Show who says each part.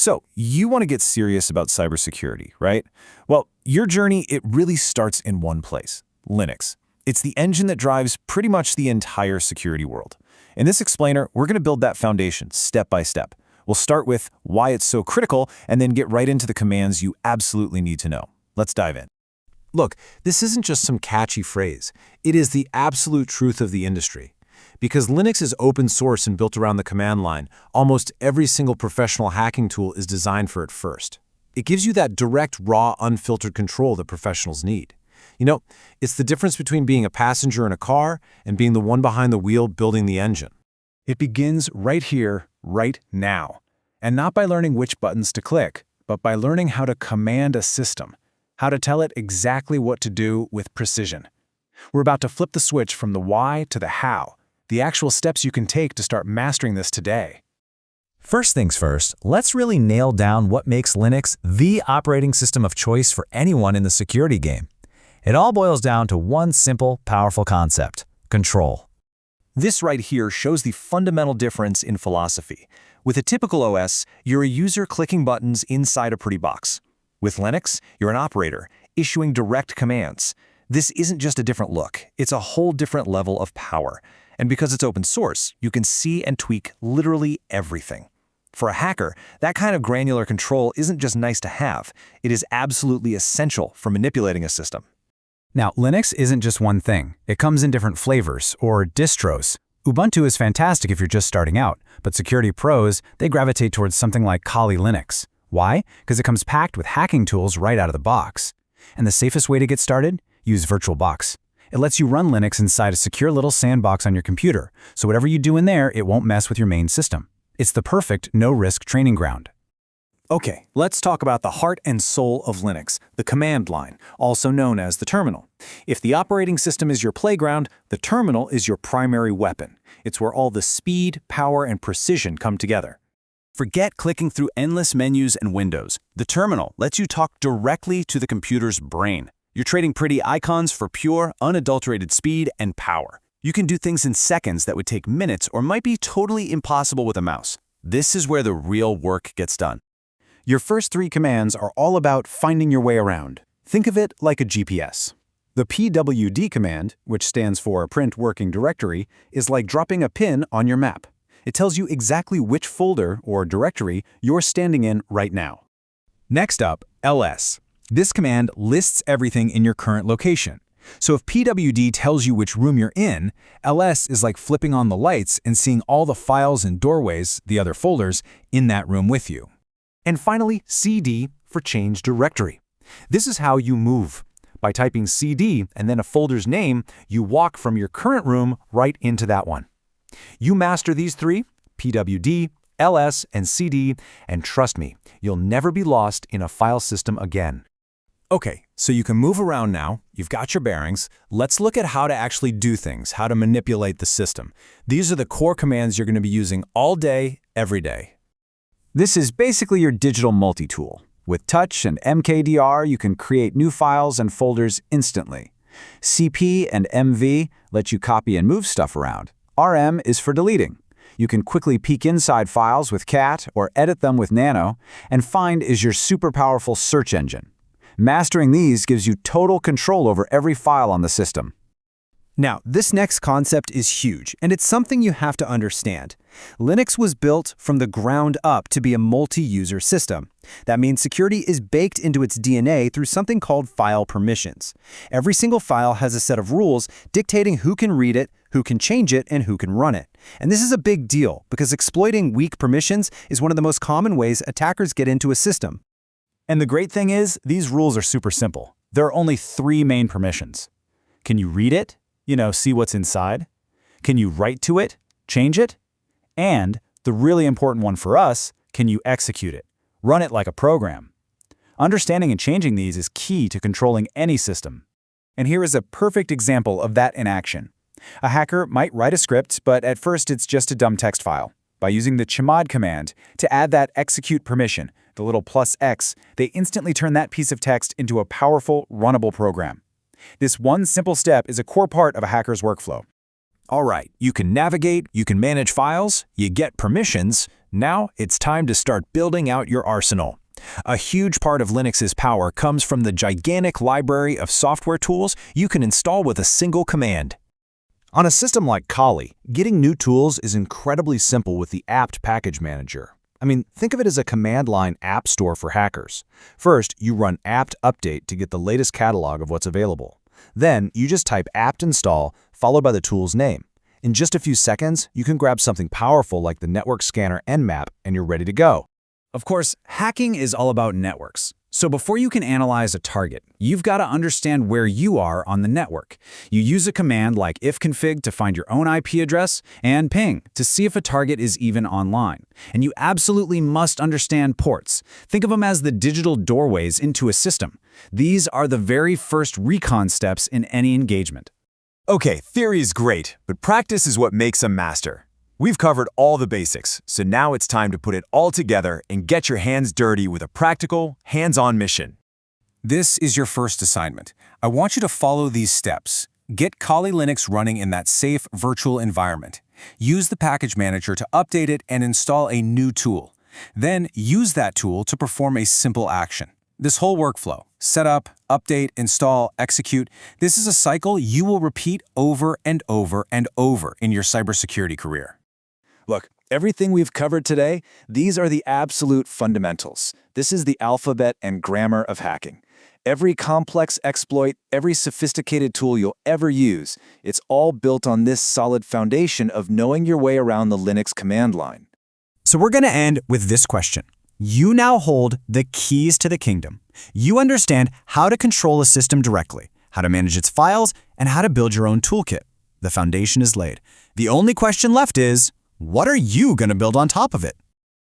Speaker 1: So, you want to get serious about cybersecurity, right? Well, your journey, it really starts in one place, Linux. It's the engine that drives pretty much the entire security world. In this explainer, we're going to build that foundation step by step. We'll start with why it's so critical and then get right into the commands you absolutely need to know. Let's dive in. Look, this isn't just some catchy phrase. It is the absolute truth of the industry. Because Linux is open source and built around the command line, almost every single professional hacking tool is designed for it first. It gives you that direct, raw, unfiltered control that professionals need. You know, it's the difference between being a passenger in a car and being the one behind the wheel building the engine. It begins right here, right now. And not by learning which buttons to click, but by learning how to command a system, how to tell it exactly what to do with precision. We're about to flip the switch from the why to the how, the actual steps you can take to start mastering this today.
Speaker 2: First things first, let's really nail down what makes Linux the operating system of choice for anyone in the security game. It all boils down to one simple, powerful concept: control.
Speaker 1: This right here shows the fundamental difference in philosophy. With a typical OS, you're a user clicking buttons inside a pretty box. With Linux, you're an operator, issuing direct commands. This isn't just a different look, it's a whole different level of power. And because it's open source, you can see and tweak literally everything. For a hacker, that kind of granular control isn't just nice to have, it is absolutely essential for manipulating a system.
Speaker 2: Now, Linux isn't just one thing. It comes in different flavors, or distros. Ubuntu is fantastic if you're just starting out, but security pros, they gravitate towards something like Kali Linux. Why? Because it comes packed with hacking tools right out of the box. And the safest way to get started? Use VirtualBox. It lets you run Linux inside a secure little sandbox on your computer, so whatever you do in there, it won't mess with your main system. It's the perfect no-risk training ground.
Speaker 1: Okay, let's talk about the heart and soul of Linux, the command line, also known as the terminal. If the operating system is your playground, the terminal is your primary weapon. It's where all the speed, power, and precision come together.
Speaker 3: Forget clicking through endless menus and windows. The terminal lets you talk directly to the computer's brain. You're trading pretty icons for pure, unadulterated speed and power. You can do things in seconds that would take minutes or might be totally impossible with a mouse. This is where the real work gets done.
Speaker 1: Your first three commands are all about finding your way around. Think of it like a GPS. The pwd command, which stands for Print Working Directory, is like dropping a pin on your map. It tells you exactly which folder or directory you're standing in right now. Next up, ls. This command lists everything in your current location. So if pwd tells you which room you're in, ls is like flipping on the lights and seeing all the files and doorways, the other folders, in that room with you. And finally, cd for change directory. This is how you move. By typing cd and then a folder's name, you walk from your current room right into that one. You master these three, pwd, ls, and cd, and trust me, you'll never be lost in a file system again. Okay, so you can move around now, you've got your bearings. Let's look at how to actually do things, how to manipulate the system. These are the core commands you're going to be using all day, every day. This is basically your digital multi-tool. With touch and mkdir, you can create new files and folders instantly. cp and mv let you copy and move stuff around. rm is for deleting. You can quickly peek inside files with cat or edit them with nano, and find is your super powerful search engine. Mastering these gives you total control over every file on the system.
Speaker 4: Now, this next concept is huge, and it's something you have to understand. Linux was built from the ground up to be a multi-user system. That means security is baked into its DNA through something called file permissions. Every single file has a set of rules dictating who can read it, who can change it, and who can run it. And this is a big deal, because exploiting weak permissions is one of the most common ways attackers get into a system.
Speaker 1: And the great thing is, these rules are super simple. There are only three main permissions. Can you read it? See what's inside? Can you write to it? Change it? And, the really important one for us, can you execute it? Run it like a program. Understanding and changing these is key to controlling any system. And here is a perfect example of that in action. A hacker might write a script, but at first it's just a dumb text file. By using the chmod command to add that execute permission, the little +X, they instantly turn that piece of text into a powerful, runnable program. This one simple step is a core part of a hacker's workflow.
Speaker 3: All right, you can navigate, you can manage files, you get permissions. Now it's time to start building out your arsenal. A huge part of Linux's power comes from the gigantic library of software tools you can install with a single command.
Speaker 5: On a system like Kali, getting new tools is incredibly simple with the apt package manager. I mean, think of it as a command line app store for hackers. First, you run apt update to get the latest catalog of what's available. Then, you just type apt install, followed by the tool's name. In just a few seconds, you can grab something powerful like the network scanner nmap, and you're ready to go.
Speaker 2: Of course, hacking is all about networks. So before you can analyze a target, you've got to understand where you are on the network. You use a command like ifconfig to find your own IP address and ping to see if a target is even online. And you absolutely must understand ports. Think of them as the digital doorways into a system. These are the very first recon steps in any engagement.
Speaker 6: Okay, theory is great, but practice is what makes a master. We've covered all the basics, so now it's time to put it all together and get your hands dirty with a practical, hands-on mission.
Speaker 3: This is your first assignment. I want you to follow these steps. Get Kali Linux running in that safe virtual environment. Use the package manager to update it and install a new tool. Then use that tool to perform a simple action. This whole workflow, setup, update, install, execute, this is a cycle you will repeat over and over and over in your cybersecurity career.
Speaker 5: Look, everything we've covered today, these are the absolute fundamentals. This is the alphabet and grammar of hacking. Every complex exploit, every sophisticated tool you'll ever use, it's all built on this solid foundation of knowing your way around the Linux command line.
Speaker 2: So we're going to end with this question. You now hold the keys to the kingdom. You understand how to control a system directly, how to manage its files, and how to build your own toolkit. The foundation is laid. The only question left is, what are you going to build on top of it?